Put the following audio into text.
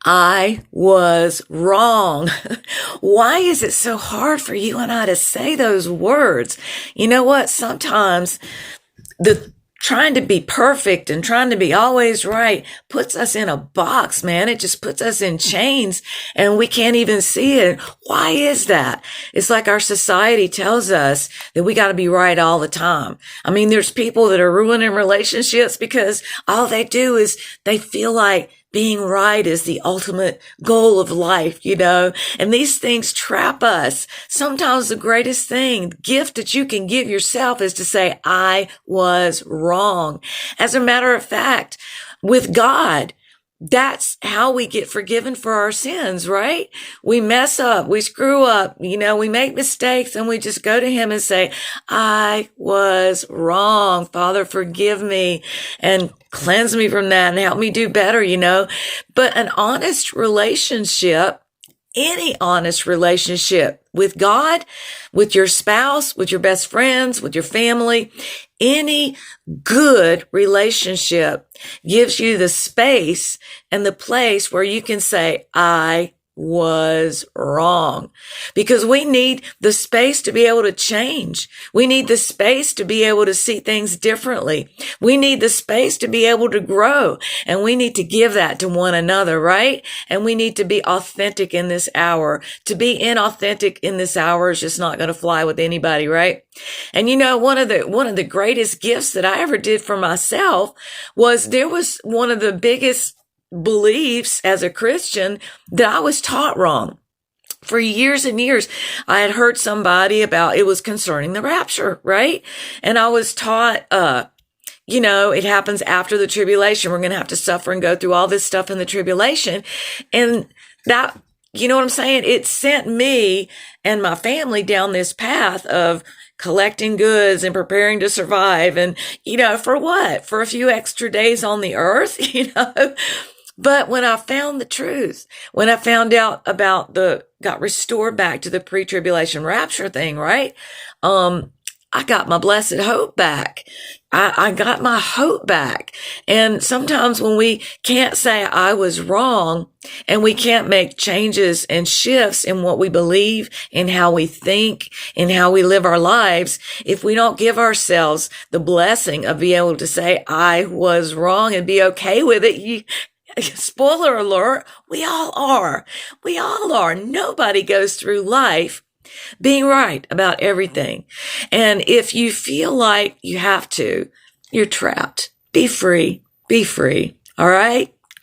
I was wrong. Why is it so hard for you and I to say those words? You know what? Sometimes the trying to be perfect and trying to be always right puts us in a box, man. It just puts us in chains and we can't even see it. Why is that? It's like our society tells us that we got to be right all the time. I mean, there's people that are ruining relationships because all they do is they feel like being right is the ultimate goal of life, and these things trap us. Sometimes the greatest gift that you can give yourself is to say, I was wrong. As a matter of fact, with God, that's how we get forgiven for our sins, right? We mess up, we screw up, we make mistakes and we just go to him and say, I was wrong. Father, forgive me and cleanse me from that and help me do better, But an honest relationship, any honest relationship with God, with your spouse, with your best friends, with your family, any good relationship gives you the space and the place where you can say, I was wrong, because we need the space to be able to change. We need the space to be able to see things differently. We need the space to be able to grow, and we need to give that to one another, right? And we need to be authentic in this hour. To be inauthentic in this hour is just not going to fly with anybody, right? And one of the greatest gifts that I ever did for myself was there was one of the biggest beliefs as a Christian that I was taught wrong. For years and years, I had heard somebody about it was concerning the rapture, right? And I was taught, it happens after the tribulation. We're going to have to suffer and go through all this stuff in the tribulation. And that, you know what I'm saying? It sent me and my family down this path of collecting goods and preparing to survive. And, for what? For a few extra days on the earth, But when I found the truth, when I found out about got restored back to the pre-tribulation rapture thing, right? I got my blessed hope back. I got my hope back. And sometimes when we can't say I was wrong and we can't make changes and shifts in what we believe, in how we think, in how we live our lives, if we don't give ourselves the blessing of being able to say I was wrong and be okay with it, spoiler alert, we all are. We all are. Nobody goes through life being right about everything. And if you feel like you have to, you're trapped. Be free. Be free. All right?